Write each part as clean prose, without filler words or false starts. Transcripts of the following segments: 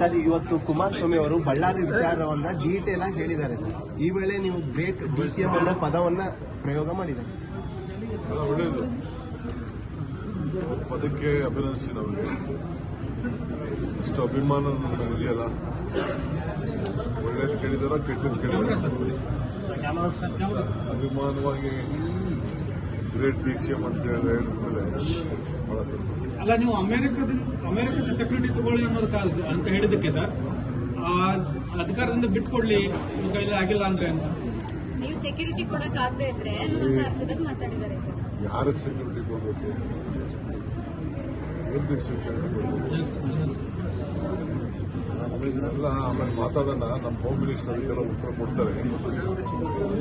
Sir, ಇವತ್ತು ಕುಮಾರಸ್ವಾಮಿ ಅವರು ಬಳ್ಳಾರಿ ವಿಚಾರವನ್ನ ಡೀಟೇಲ್ ಆಗಿ ಹೇಳಿದ್ದಾರೆ ಸರ್. ಈ ವೇಳೆ ನೀವು ಗ್ರೇಟ್ ಡಿಸಿಎಂ ಅನ್ನೋ ಪದವನ್ನ ಪ್ರಯೋಗ ಮಾಡಿದ್ದಾರೆ. ಒಳ್ಳೆಯದು, ಪದಕ್ಕೆ ಅಭಿನಂದಿಸ್ತೀನಿ ಅವರಿಗೆ. ಇಷ್ಟು ಅಭಿಮಾನ ನಮಗೆ ಇದೆಯಲ್ಲ, ಒಳ್ಳೇದು ಕೇಳಿದಾರ ಕೆಟ್ಟದ್ದು ಕೇಳಿದಾರ, ಅಭಿಮಾನವಾಗಿ ಗ್ರೇಟ್ ಡಿಸಿಎಂ ಅಂತ ಹೇಳಿದ್ಮೇಲೆ ಬಹಳ ಅಲ್ಲ, ನೀವು ಅಮೆರಿಕದ ಸೆಕ್ಯೂರಿಟಿ ತಗೊಳ್ಳಿ ಅನ್ನೋದು ಅಂತ ಹೇಳಿದಕ್ಕೆ ಸರ್, ಅಧಿಕಾರದಿಂದ ಬಿಟ್ಕೊಡ್ಲಿ ನಿಮ್ಮ ಕೈಲಿ ಆಗಿಲ್ಲ ಅಂದ್ರೆ ಅಂತ ನೀವು ಸೆಕ್ಯೂರಿಟಿ ಕೊಡಕ್ ಆಗದೆ ಇದ್ರೆ ಅರ್ಥದಲ್ಲಿ ಮಾತಾಡಿದ್ದಾರೆ ಸರ್. ಯಾರಿಗೆ ಸೆಕ್ಯೂರಿಟಿ ಕೊಡಬೇಕು? ಎಲ್ಲಿ ಸೆಕ್ಯೂರಿಟಿ ಕೊಡಬೇಕು? ಎಲ್ಲ ಆಮೇಲೆ ಮಾತಾಡೋಣ. ನಮ್ಮ ಹೋಮ್ ಮಿನಿಸ್ಟರ್ ಅದಕ್ಕೆಲ್ಲ ಉತ್ತರ ಕೊಡ್ತಾರೆ.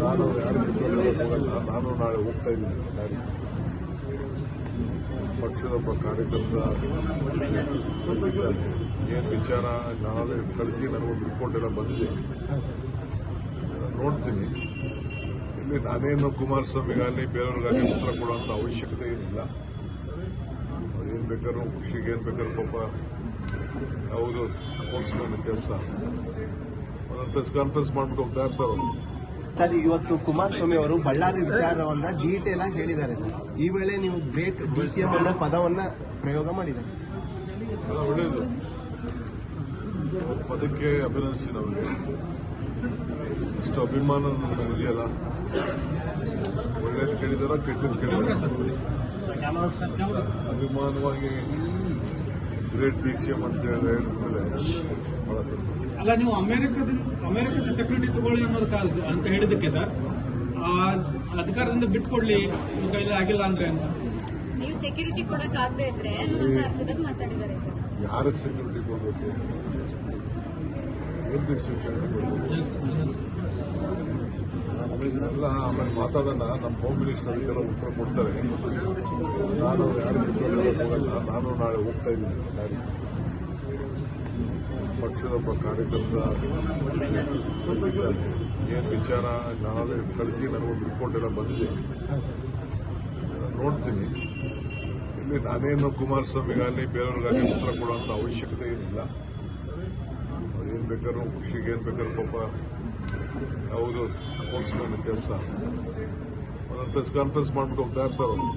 ನಾನು ಯಾರು ಹೋಗಲ್ಲ. ನಾನು ನಾಳೆ ಹೋಗ್ತಾ ಇದ್ದೀನಿ. ಪಕ್ಷದ ಒಬ್ಬ ಕಾರ್ಯಕರ್ತ ಏನು ವಿಚಾರ ನಾಳೆ ಕಳಿಸಿ ನನಗೊಂದು ರಿಪೋರ್ಟ್ ಎಲ್ಲ ಬಂದಿದೆ, ನೋಡ್ತೀನಿ. ಇಲ್ಲಿ ನಾನೇನು ಕುಮಾರಸ್ವಾಮಿಗಾಗಲಿ ಬೇರೆಯವ್ರಿಗಾಗಲಿ ಉತ್ತರ ಕೊಡುವಂಥ ಅವಶ್ಯಕತೆ ಏನಿಲ್ಲ. ಏನು ಬೇಕಾದ್ರೂ ಖುಷಿಗೆ ಏನು ಬೇಕಾದ್ರೂ ಪಾಪ ಯಾವುದು ಸ್ಪೋರ್ಟ್ಸ್ಮನ್ ಕೆಲಸ ಒಂದೊಂದು ಪ್ರೆಸ್ ಕಾನ್ಫರೆನ್ಸ್ ಮಾಡ್ಬಿಟ್ಟು ಹೋಗ್ತಾ ಇರ್ತಾರಲ್ಲ. ಸರ್, ಇವತ್ತು ಕುಮಾರಸ್ವಾಮಿ ಅವರು ಬಳ್ಳಾರಿ ವಿಚಾರವನ್ನ ಡೀಟೇಲ್ ಆಗಿ ಹೇಳಿದ್ದಾರೆ ಸರ್. ಈ ವೇಳೆ ನೀವು ಗ್ರೇಟ್ ಡಿಸಿಎಂ ಅನ್ನೋ ಪದವನ್ನ ಪ್ರಯೋಗ ಮಾಡಿದ್ದಾರೆ. ಒಳ್ಳೆಯದು, ಪದಕ್ಕೆ ಅಭಿನಂದಿಸ್ತೀನಿ ಅವರಿಗೆ. ಇಷ್ಟು ಅಭಿಮಾನ ನಮಗೆ ಇದೆಯಲ್ಲ, ಒಳ್ಳೇದು ಕೇಳಿದಾರ ಕೆಟ್ಟದ್ದು ಕೇಳಿದಾರ, ಅಭಿಮಾನವಾಗಿ ಗ್ರೇಟ್ ಡಿಸಿಎಂ ಅಂತ ಹೇಳಿದ್ಮೇಲೆ ಬಹಳ ಅಲ್ಲ, ನೀವು ಅಮೆರಿಕದ ಸೆಕ್ಯೂರಿಟಿ ತಗೊಳ್ಳಿ ಅನ್ನೋದು ಅಂತ ಹೇಳಿದಕ್ಕೆ ಸರ್, ಅಧಿಕಾರದಿಂದ ಬಿಟ್ಕೊಡ್ಲಿ ನಿಮ್ಮ ಕೈಲಿ ಆಗಿಲ್ಲ ಅಂದ್ರೆ ಅಂತ ನೀವು ಸೆಕ್ಯೂರಿಟಿ ಕೊಡಕ್ ಆಗದೆ ಇದ್ರೆ ಅರ್ಥದಲ್ಲಿ ಮಾತಾಡಿದ್ದಾರೆ ಸರ್. ಯಾರಿಗೆ ಸೆಕ್ಯೂರಿಟಿ ಕೊಡಬೇಕು? ಎಲ್ಲಿ ಸೆಕ್ಯೂರಿಟಿ ಕೊಡಬೇಕು? ಎಲ್ಲ ಆಮೇಲೆ ಮಾತಾಡೋಣ. ನಮ್ಮ ಹೋಮ್ ಮಿನಿಸ್ಟರ್ ಅದಕ್ಕೆಲ್ಲ ಉತ್ತರ ಕೊಡ್ತಾರೆ. ನಾನು ಯಾರು ಹೋಗಲ್ಲ. ನಾನು ನಾಳೆ ಹೋಗ್ತಾ ಇದ್ದೀನಿ. ಪಕ್ಷದ ಒಬ್ಬ ಕಾರ್ಯಕರ್ತ ಏನು ವಿಚಾರ ನಾಳೆ ಕಳಿಸಿ ನನಗೊಂದು ರಿಪೋರ್ಟ್ ಎಲ್ಲ ಬಂದಿದೆ, ನೋಡ್ತೀನಿ. ಇಲ್ಲಿ ನಾನೇನು ಕುಮಾರಸ್ವಾಮಿಗಾಗಲಿ ಬೇರೆಯವ್ರಿಗಾಗಲಿ ಉತ್ತರ ಕೊಡುವಂಥ ಅವಶ್ಯಕತೆ ಏನಿಲ್ಲ. ಏನು ಬೇಕಾದ್ರೂ ಖುಷಿಗೆ ಏನು ಬೇಕಾದ್ರೂ ಪಾಪ ಯಾವುದು ಸ್ಪೋರ್ಟ್ಸ್ಮನ್ ಕೆಲಸ ಒಂದೊಂದು ಪ್ರೆಸ್ ಕಾನ್ಫರೆನ್ಸ್ ಮಾಡ್ಬಿಟ್ಟು ಹೋಗ್ತಾ ಇರ್ತಾರಲ್ಲ.